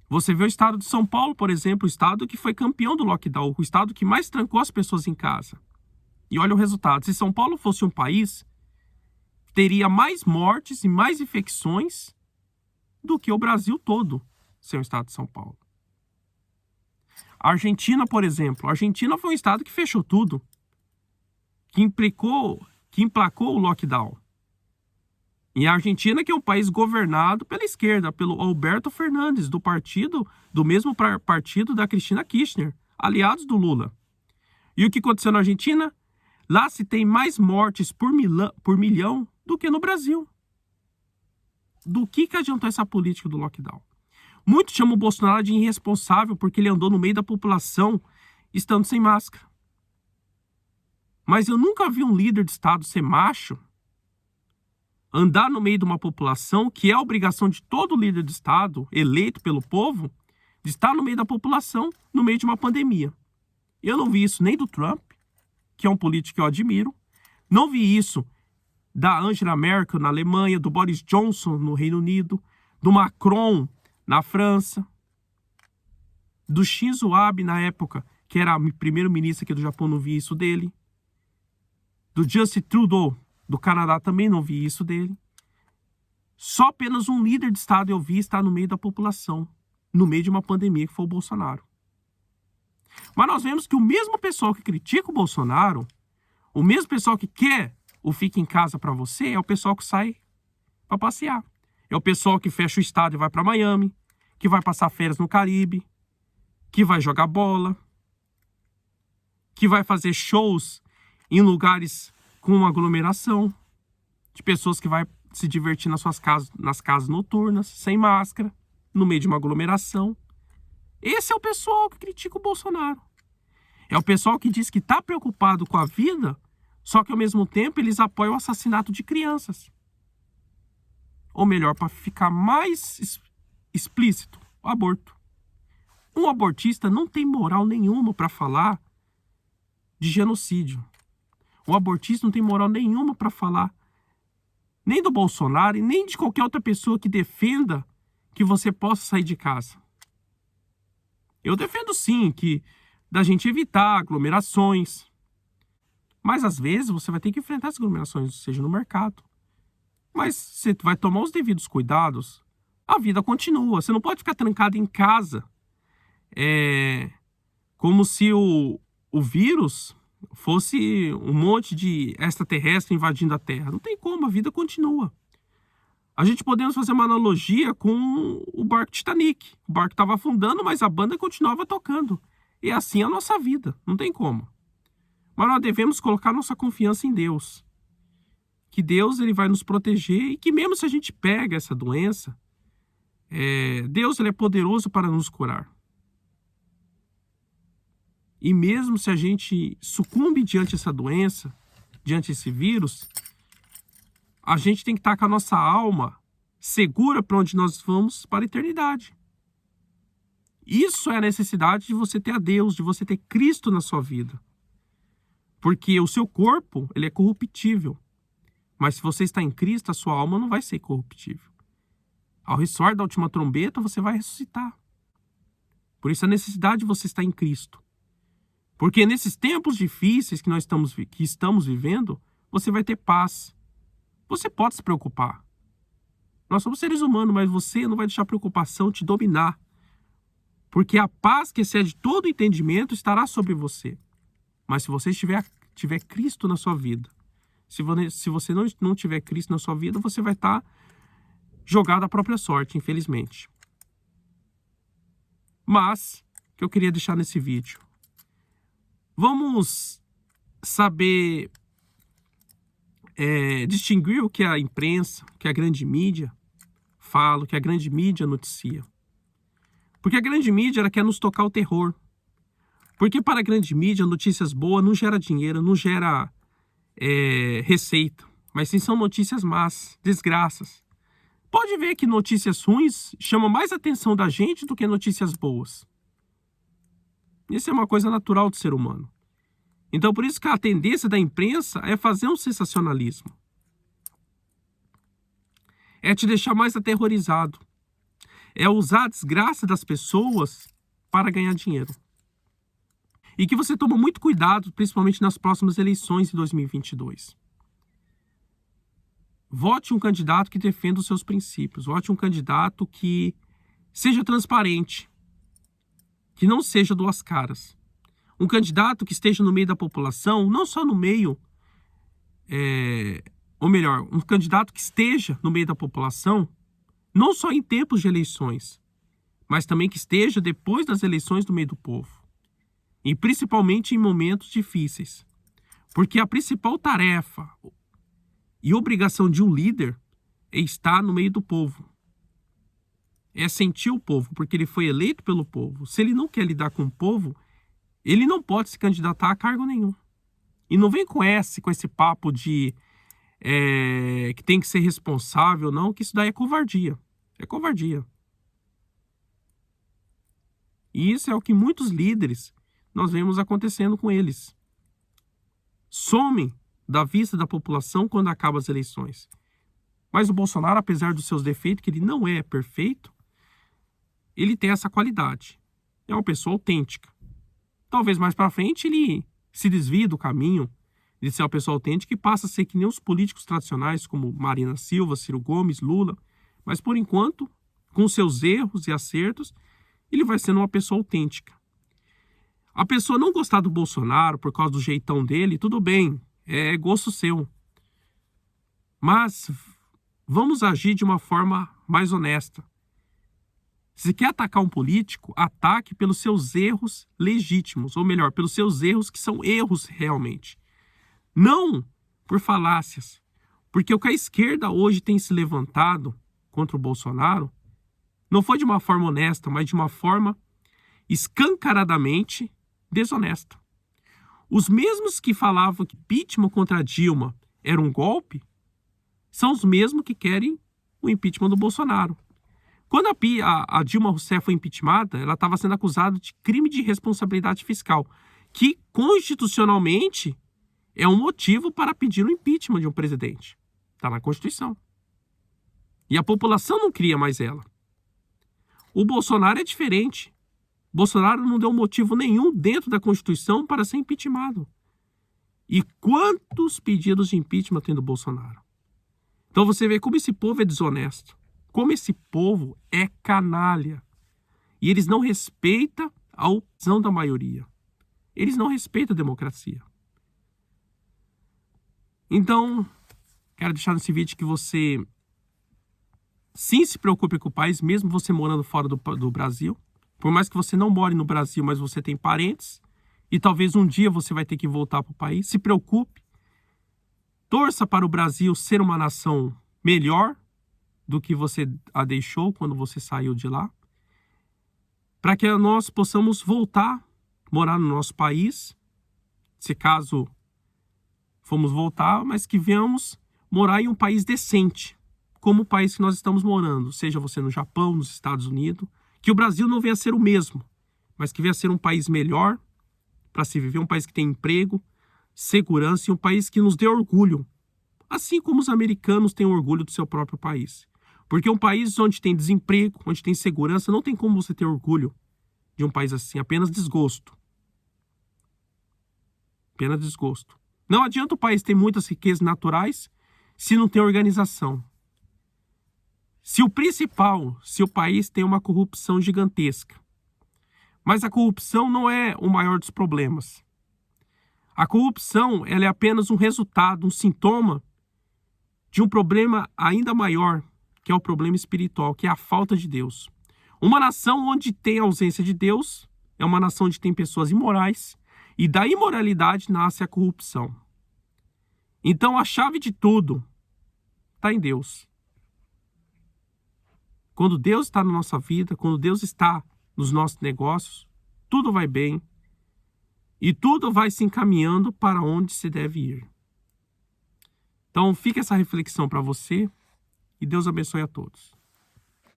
Você vê o estado de São Paulo, por exemplo, o estado que foi campeão do lockdown, o estado que mais trancou as pessoas em casa. E olha o resultado. Se São Paulo fosse um país, teria mais mortes e mais infecções do que o Brasil todo, sem o estado de São Paulo. A Argentina, por exemplo. A Argentina foi um estado que fechou tudo, que emplacou o lockdown. E a Argentina, que é um país governado pela esquerda, pelo Alberto Fernandes, do mesmo partido da Cristina Kirchner, aliados do Lula. E o que aconteceu na Argentina? Lá se tem mais mortes por milhão do que no Brasil. Do que adiantou essa política do lockdown? Muitos chamam o Bolsonaro de irresponsável porque ele andou no meio da população estando sem máscara. Mas eu nunca vi um líder de Estado ser macho, andar no meio de uma população, que é a obrigação de todo líder de Estado, eleito pelo povo, de estar no meio da população, no meio de uma pandemia. Eu não vi isso nem do Trump, que é um político que eu admiro. Não vi isso da Angela Merkel na Alemanha, do Boris Johnson no Reino Unido, do Macron na França, do Shinzo Abe na época, que era primeiro-ministro aqui do Japão, não vi isso dele. Do Justin Trudeau do Canadá também não vi isso dele. Só apenas um líder de Estado eu vi estar no meio da população, no meio de uma pandemia, que foi o Bolsonaro. Mas nós vemos que o mesmo pessoal que critica o Bolsonaro, o mesmo pessoal que quer o fique em casa para você, é o pessoal que sai para passear. É o pessoal que fecha o estado e vai para Miami, que vai passar férias no Caribe, que vai jogar bola, que vai fazer shows em lugares com aglomeração, de pessoas que vai se divertir nas casas noturnas, sem máscara, no meio de uma aglomeração. Esse é o pessoal que critica o Bolsonaro. É o pessoal que diz que está preocupado com a vida, só que ao mesmo tempo eles apoiam o assassinato de crianças. Ou melhor, para ficar mais explícito, o aborto. Um abortista não tem moral nenhuma para falar de genocídio. O abortista não tem moral nenhuma para falar nem do Bolsonaro e nem de qualquer outra pessoa que defenda que você possa sair de casa. Eu defendo sim que da gente evitar aglomerações. Mas às vezes você vai ter que enfrentar as aglomerações, seja no mercado. Mas você vai tomar os devidos cuidados, a vida continua. Você não pode ficar trancado em casa. Como se o vírus fosse um monte de extraterrestre invadindo a Terra. Não tem como, a vida continua. A gente podemos fazer uma analogia com o barco Titanic. O barco estava afundando, mas a banda continuava tocando. E assim é a nossa vida, não tem como. Mas nós devemos colocar nossa confiança em Deus. Que Deus ele vai nos proteger e que mesmo se a gente pega essa doença, Deus ele é poderoso para nos curar. E mesmo se a gente sucumbe diante dessa doença, diante desse vírus, a gente tem que estar com a nossa alma segura para onde nós vamos para a eternidade. Isso é a necessidade de você ter a Deus, de você ter Cristo na sua vida. Porque o seu corpo ele é corruptível. Mas se você está em Cristo, a sua alma não vai ser corruptível. Ao ressoar da última trombeta, você vai ressuscitar. Por isso a necessidade de você estar em Cristo. Porque nesses tempos difíceis que nós estamos vivendo, você vai ter paz. Você pode se preocupar. Nós somos seres humanos, mas você não vai deixar a preocupação te dominar. Porque a paz que excede todo entendimento estará sobre você. Mas se você tiver Cristo na sua vida, se você não tiver Cristo na sua vida, você vai estar jogado à própria sorte, infelizmente. Mas, o que eu queria deixar nesse vídeo. Vamos saber distinguir o que a imprensa, o que a grande mídia fala, o que a grande mídia noticia. Porque a grande mídia ela quer nos tocar o terror. Porque para a grande mídia, notícias boas não gera dinheiro, não gera receita. Mas sim são notícias más, desgraças. Pode ver que notícias ruins chamam mais atenção da gente do que notícias boas. Isso é uma coisa natural do ser humano. Então, por isso que a tendência da imprensa é fazer um sensacionalismo. É te deixar mais aterrorizado. é usar a desgraça das pessoas para ganhar dinheiro. E que você toma muito cuidado, principalmente nas próximas eleições em 2022. Vote um candidato que defenda os seus princípios. Vote um candidato que seja transparente, que não seja duas caras. Um candidato que esteja no meio da população, não só no meio, ou melhor, um candidato que esteja no meio da população, não só em tempos de eleições, mas também que esteja depois das eleições no meio do povo. E principalmente em momentos difíceis. Porque a principal tarefa e obrigação de um líder é estar no meio do povo. É sentir o povo, porque ele foi eleito pelo povo. Se ele não quer lidar com o povo, ele não pode se candidatar a cargo nenhum. E não vem com esse papo de que tem que ser responsável, não, que isso daí é covardia. É covardia. E isso é o que muitos líderes nós vemos acontecendo com eles. Somem da vista da população quando acabam as eleições. Mas o Bolsonaro, apesar dos seus defeitos, que ele não é perfeito, ele tem essa qualidade. É uma pessoa autêntica. Talvez mais para frente ele se desvie do caminho de ser uma pessoa autêntica e passa a ser que nem os políticos tradicionais, como Marina Silva, Ciro Gomes, Lula. Mas por enquanto, com seus erros e acertos, ele vai sendo uma pessoa autêntica. A pessoa não gostar do Bolsonaro por causa do jeitão dele, tudo bem, é gosto seu. Mas vamos agir de uma forma mais honesta. Se quer atacar um político, ataque pelos seus erros legítimos, ou melhor, pelos seus erros que são erros realmente. Não por falácias. Porque o que a esquerda hoje tem se levantado contra o Bolsonaro não foi de uma forma honesta, mas de uma forma escancaradamente desonesta. Os mesmos que falavam que impeachment contra a Dilma era um golpe, são os mesmos que querem o impeachment do Bolsonaro. Quando a Dilma Rousseff foi impeachmentada, ela estava sendo acusada de crime de responsabilidade fiscal, que constitucionalmente é um motivo para pedir o impeachment de um presidente. Está na Constituição. E a população não cria mais ela. O Bolsonaro é diferente. Bolsonaro não deu motivo nenhum dentro da Constituição para ser impeachmentado. E quantos pedidos de impeachment tem do Bolsonaro? Então você vê como esse povo é desonesto. Como esse povo é canalha. E eles não respeitam a opção da maioria. Eles não respeitam a democracia. Então, quero deixar nesse vídeo que você sim se preocupe com o país, mesmo você morando fora do Brasil. Por mais que você não more no Brasil, mas você tem parentes. E talvez um dia você vai ter que voltar para o país. Se preocupe. Torça para o Brasil ser uma nação melhor do que você a deixou quando você saiu de lá, para que nós possamos voltar, morar no nosso país, se caso formos voltar, mas que venhamos morar em um país decente, como o país que nós estamos morando, seja você no Japão, nos Estados Unidos, que o Brasil não venha a ser o mesmo, mas que venha a ser um país melhor para se viver, um país que tem emprego, segurança e um país que nos dê orgulho, assim como os americanos têm orgulho do seu próprio país. Porque um país onde tem desemprego, onde tem segurança, não tem como você ter orgulho de um país assim, apenas desgosto. Apenas desgosto. Não adianta o país ter muitas riquezas naturais se não tem organização. Se o país tem uma corrupção gigantesca. Mas a corrupção não é o maior dos problemas. A corrupção, ela é apenas um resultado, um sintoma de um problema ainda maior, que é o problema espiritual, que é a falta de Deus. Uma nação onde tem ausência de Deus é uma nação onde tem pessoas imorais, e da imoralidade nasce a corrupção. Então a chave de tudo está em Deus. Quando Deus está na nossa vida, quando Deus está nos nossos negócios, tudo vai bem e tudo vai se encaminhando para onde se deve ir. Então fica essa reflexão para você e Deus abençoe a todos.